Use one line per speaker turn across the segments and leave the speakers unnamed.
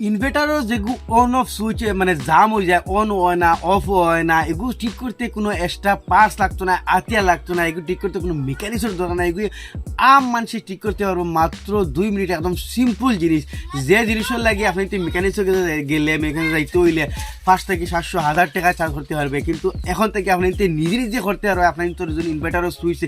ইনভার্টারও যেগুলো on off switch মানে জাম হয়ে যায়, অন হয় না, অফ হয় না, এগুলো ঠিক করতে কোনো এক্সট্রা পার্টস লাগতো না, আতিয়া লাগতো না, এগুলো ঠিক করতে কোনো মেকানিক্সের দরকার না। এগুলি আম মানুষের ঠিক করতে পারবো মাত্র 2 মিনিট। একদম সিম্পল জিনিস, যে জিনিসের লাগে আপনি মেকানিক্সে গেলে মেকানিক্স যাইতে হইলে 5 থেকে 700,000 টাকা চার্জ করতে পারবে, কিন্তু এখন থেকে আপনি নিজে নিজে করতে পারবে। আপনার তো যদি ইনভার্টারের সুইচ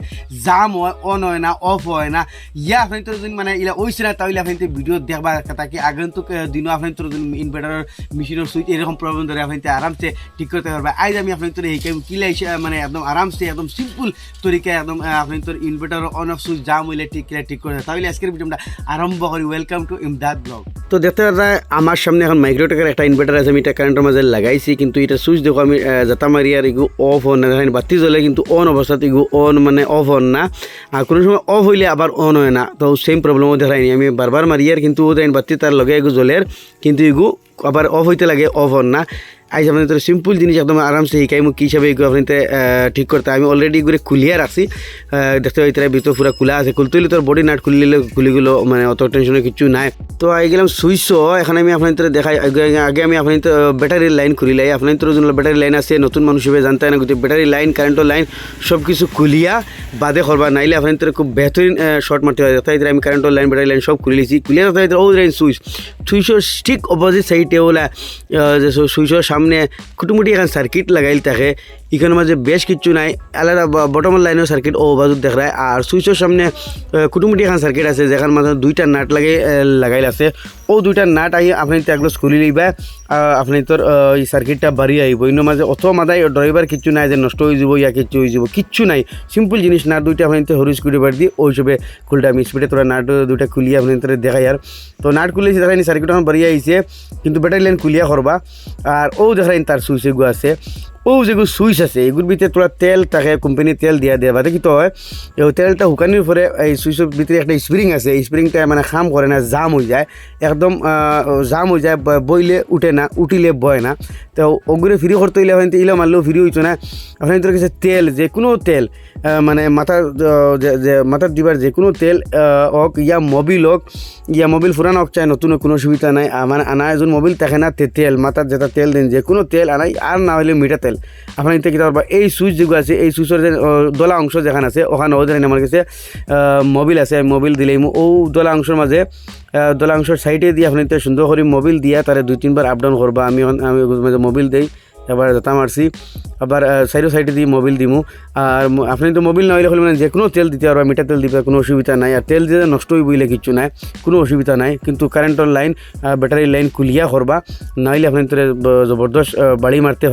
জাম হয়, অন হয় না, অফ হয় না, ইয়া আপনি তো যদি মানে ইলা ওইছে না, তাহলে আপনি ভিডিও দেখবা তাকে আগন্তুক দিনও আপনি তোর ইনভার্টারের মেশিনের সুইচ এরকম প্রবলেম ধরে আপনি আরামসে ঠিক করতে পারবে। আজ আমি আপনার তোর এই কিলাই মানে একদম আরামসে একদম সিম্পল তরিকায় একদম আপনি তোর ইনভার্টারের অন অফ সুইচ জাম হইলে ঠিক করতে। তাহলে আজকের ভিডিওটা আরম্ভ করি। Welcome to Imdad blog. তো দেখতে পারা আমার সামনে এখন মাইক্রোটেকের একটা ইনভার্টার আছে, আমি এটা কারেন্টের মাঝে লাগাইছি, কিন্তু এটা সুইচ দেখো আমি যাতা মারি আর এগু অফ হন না, বাতি জ্বলে কিন্তু অন অবস্থাতে এগু অন মানে অফ হন না, আর কোনো সময় অফ হইলে আবার অন হয় না। তো সেম প্রবলেমও দেখায়নি, আমি বারবার মারি আর কিন্তু ও দেন বাতি তার লগে এগু জ্বলের, কিন্তু এগু আবার অফ হইতে লাগে, অফ হন না। আজ আপনাদের সিম্পল জিনিস একদম আরামসে শিখাই মুখ কী হিসাবে এগুলো আপনাদের ঠিক করতে। আমি অলরেডি এগুলো খুলিয়ে রাখছি, দেখতে পাই তারা ভিতর পুরো খোলা আছে, খুলতে হলে তোর বডি নাট খুলিলে খুলিগুলো মানে অত টেনশনের কিছু নাই। তো আই গেলাম সুইচও, এখানে আমি আপনাদের দেখাই। আগে আমি আপনাদের ব্যাটারির লাইন খুলিলাই, আপনাদের জন্য ব্যাটারি লাইন আছে, নতুন মানুষ হিসেবে জানতে হয় না, কিন্তু ব্যাটারি লাইন কারেন্টের লাইন সব কিছু খুলিয়া বাদে করবা, নাইলে আপনাদের খুব বেহতরিন শর্ট মারতে হয়। দেখতে আমি কারেন্টের লাইন ব্যাটারি লাইন সব খুলে নিয়েছি, খুলিয়ে দেখতে ও লাইন সুইচের ঠিক অপোজিট সাইডে ওলা যে সুইচের সামনে খুটুমুটি এখন সার্কিট লাগাইল থাকে, এখানের মাঝে বেশ কিছু নাই, আলাদা বটমের লাইনের সার্কিট ও বাজুত দেখায়। আর সুইচের সামনে খুটুমুটি এখন সার্কিট আছে, যেখানে মাঝে 2টা নাট লাগাইল আছে। ও 2টা নাট আহি আপনি একলো খুলি লইবা, আপনি তোর এই সার্কিটটা বাড়িয়ে আইব। ইনো মাঝে অত মাদায় ড্রাইভার কিচ্ছু নাই যে নষ্ট হয়ে যাব ইয়া কিচ্ছু হয়ে যাব, কিচ্ছু নাই, সিম্পল জিনিস। নাট 2টা আপনি হরি স্কুটি বার দিয়ে ওই হিসেবে খুলটা আমি স্পিডে তোরা নাট 2টা খুলিয়ে আপনি দেখাই। আর তো নাট খুলেছি দেখায়নি, সার্কিট এখন বাড়িয়ে আইছে, কিন্তু ব্যাটারি লাইন খুলিয়া করবা। আর ও দেখায়নি তার সুইচ এগুলো আছে, ও যেগুলো সুইচ আছে এগুলোর ভিতরে তোরা তেল থাকে, কোম্পানির তেল দিয়া বাদে কি তো হয়, এই তেলটা শুকানির পরে এই সুইচের ভিতরে একটা স্প্রিং আছে, এই স্প্রিংটা মানে কাম করে না, জাম হয়ে যায়, একদম জাম হয়ে যায়, বইলে উঠে না, উঠিলে বয় না। তো ওগুলো ফ্রি করতে হইলে হয়তো ইলা মারলেও ফ্রি হইতো না। আপনার তোর কাছে তেল, যে কোনো তেল মানে মাথার দিবার যে কোনো তেল হোক, ইয়া মোবিল হোক, ইয়া মোবিল ফুরানো হোক, চাই নতুন কোনো অসুবিধা নাই। মানে আনা এজন মোবিল থাকে না, তেল মাথার যেটা তেল দিন, যে কোনো তেল আনাই, আর না হলে মিঠা তেল আপনার নিতে কী পারবা। এই সুইচ যেগুলো আছে, এই সুইচের যে দলা অংশ যেখানে আছে, ওখানে ওদের আমার কাছে মোবিল আছে, মোবিল দিলেই ও দলা অংশের মাঝে দলা অংশের সাইডে দিয়ে আপনি সুন্দর করে মোবিল দিয়া তারা 2-3 বার আপ ডাউন করবা। আমি মাঝে মোবিল দিই, এবার যাতা মারছি, আবার সাইডে দিয়ে মোবিল দিমু। আর আপনি তো মোবিল না হইলে মানে যে কোনো তেল দিতে পারবা, মিঠা তেল দিবে, কোনো অসুবিধা নাই। আর তেল দিয়ে নষ্ট হয়ে বইলে কিছু নাই, কোনো অসুবিধা নাই। কিন্তু কারেন্টের লাইন ব্যাটারি লাইন খুলিয়া করবা, নাহলে আপনি তো জবরদস্ত বাড়ি মারতে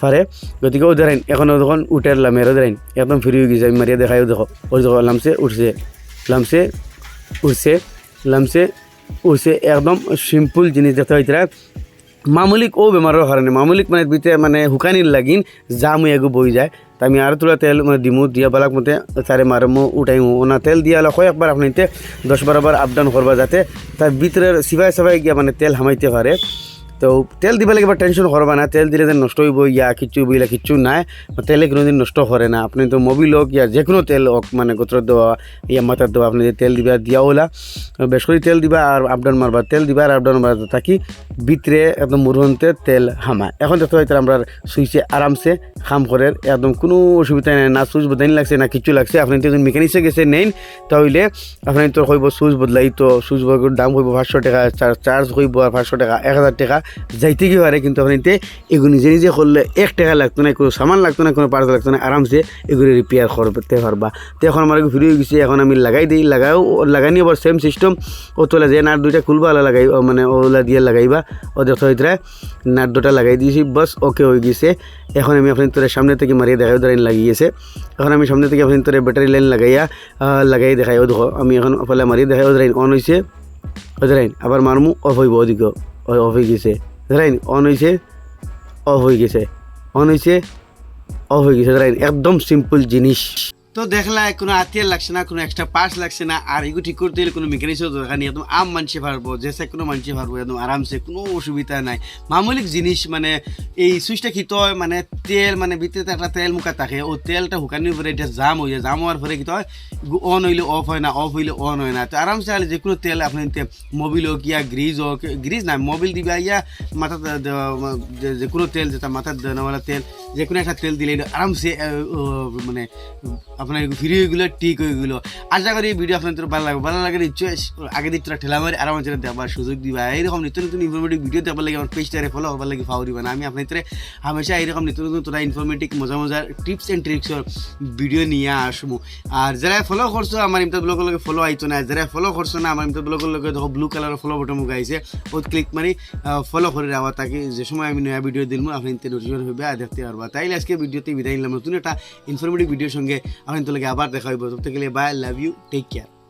পারে। গতিকে ও ধরেন এখন যখন উঠের মেরো ধরেন একদম ফ্রি হয়ে গেছে, আমি মারিয়া দেখাইও দেখো, ওই দেখো লামসে উঠছে, লামসে উঠছে, লামসে উঠছে, একদম সিম্পল জিনিস দেখতে হইতে। মামুলিক ও বেমারের কারণে মামুলিক মানে ভিতরে মানে হুকানির লাগিন জাম হয়ে এগু বই যায়। তা আমি আরও তোলা তেল মানে দিমু, দিয়া বালাক মতে তারে মারমু উঠাইমু, ওনা তেল দিয়া কয়েকবার আপনাইতে 10-12 বার আপ ডাউন করবা, যাতে তার ভিতরের সিফাই গিয়া মানে তেল হামাইতে পারে। তো তেল দিবা লাগে টেনশন করবা না, তেল দিলে যেন নষ্ট হইব ইয়া কিচ্ছু বইলা কিচ্ছু নাই, তেলে কোনোদিন নষ্ট করে না। আপনি তো মোবিল হোক ইয়া যে কোনো তেল হোক, মানে গোত্র দেওয়া ইয়া মাথার দেওয়া, আপনি তেল দিবা দিয়া ওলা বেশ করে তেল দিবা আর আপডাউন মারবা, তেল দিবা আর আপডাউন মারবা, তাকি ভিতরে একদম মুরহনতে তেল হামা। এখন দেখতে হয়তো আমরা সুইচে আরামসে খাম করে, একদম কোনো অসুবিধা নেই, না সুইচ বদলাইন লাগছে না কিছু লাগছে। আপনি তো মেকানিক্সে গেছে নেন, তাহলে আপনি তো হইব সুইচ বদলাই, তো সুইচ বদলার দাম হইব 500 টাকা, চার্জ হইব 500 টাকা, 1000 টাকা যাইতে কি পারে। কিন্তু আপনি এগুলো নিজে নিজে করলে 1 টাকা লাগতো না, কোনো সামান লাগতো না, কোনো পার্স লাগতো না, আরামসে এগুলো রিপেয়ার করতে পারবা। তো এখন আমার ফ্রি হয়ে গেছে, এখন আমি লাগাই দিই, লাগানি আবার সেম সিস্টেম, ও তোলা যে নাট 2টা খুলবা লাগাই, মানে ওলা দিয়ে লাগাইবা, ও দেখতে হইতে নাট 2টা লাগাই দিয়েছি, বাস ওকে হয়ে গেছে। এখন আমি আপনার তোর সামনে থেকে মারিয়ে দেখাই, লাইন লাগিয়েছে। এখন আমি সামনে থেকে আপনার তোর ব্যাটারি লাইন লাগাই দেখাই, ও দেখো আমি এখন ফলে মারিয়ে দেখাই, ওদের লাইন অন হয়েছে, ওদের লাইন আবার মারমু অফ হইব, ওদিকে অফ হয়ে গেছে, লাইন অন হয়েছে, অফ হয়ে গেছে, অন হয়েছে, অফ হয়ে গেছে। লাইন একদম সিম্পল জিনিস। তো দেখলা কোনো আতিয়ার লাগছে না, কোনো এক্সট্রা পার্টস লাগছে না, আর এগুলো ঠিক করতে গেলে কোনো মেকানিক্সের দরকার নেই, একদম আম মানছে পারবো, যে কোনো মানছে পারবো একদম আরামসে, কোনো অসুবিধা নাই। মামুলিক জিনিস মানে এই সুইচটা কি হয় মানে তেল মানে ভিতরে একটা তেল মুখা থাকে, ও তেলটা হুকানির পরে এটা জাম হয়ে যায়, জাম হওয়ার পরে কি হয় অন হইলে অফ হয় না, অফ হইলে অন হয় না। তো আরামসে আলে যে কোনো তেল আপনি মোবিল হোক ইয়া গ্রিজ না মোবিল দিবা ইয়া মাথা যে কোনো তেল যেটা মাথার দেওয়ালা তেল, যে কোনো একটা তেল দিলে আরামসে মানে আপনার ফ্রি হয়ে গেলো, ঠিক হয়ে গেলো। আশা করি এই ভিডিও আপনাদের ভালো লাগে নিশ্চয় আগে দিক তোরা ঠেলা মারি আর আমার দেওয়ার সুযোগ দিবা। এইরকম নিত্য নতুন ইনফরমেটিভ ভিডিও দেওয়ার লাগে আমার পেজটারে ফলো হবার লাগে ফাও দিবা না। আমি আপনাদের হামেশা এইরকম নিত্য নতুন তোরা ইনফরমেটিভ মজার টিপস অ্যান্ড ট্রিক্সর ভিডিও নিয়ে আসবো। আর যারা ফলো করছো আমার ইমদাদ ব্লগের লগে ফলো আইতো না, যারা ফলো করছো না আমার ইমদাদ ব্লগের লগে দেখো ব্লু কালারের ফলো বটন মুখ আইছে, ও ক্লিক মারি ফলো করে রাখবা, তাকে যে সময় আমি নয়া ভিডিও দিলবো আপনি নোটিফিকেশন হবে আর দেখতে পারবা। তাইলে আজকে ভিডিওতে বিদায় নিলাম নতুন একটা ইনফরমেটিভ ভিডিওর সঙ্গে আপনার লাগে আবার দেখা হইব। তবে গেলে bye, love you, take care.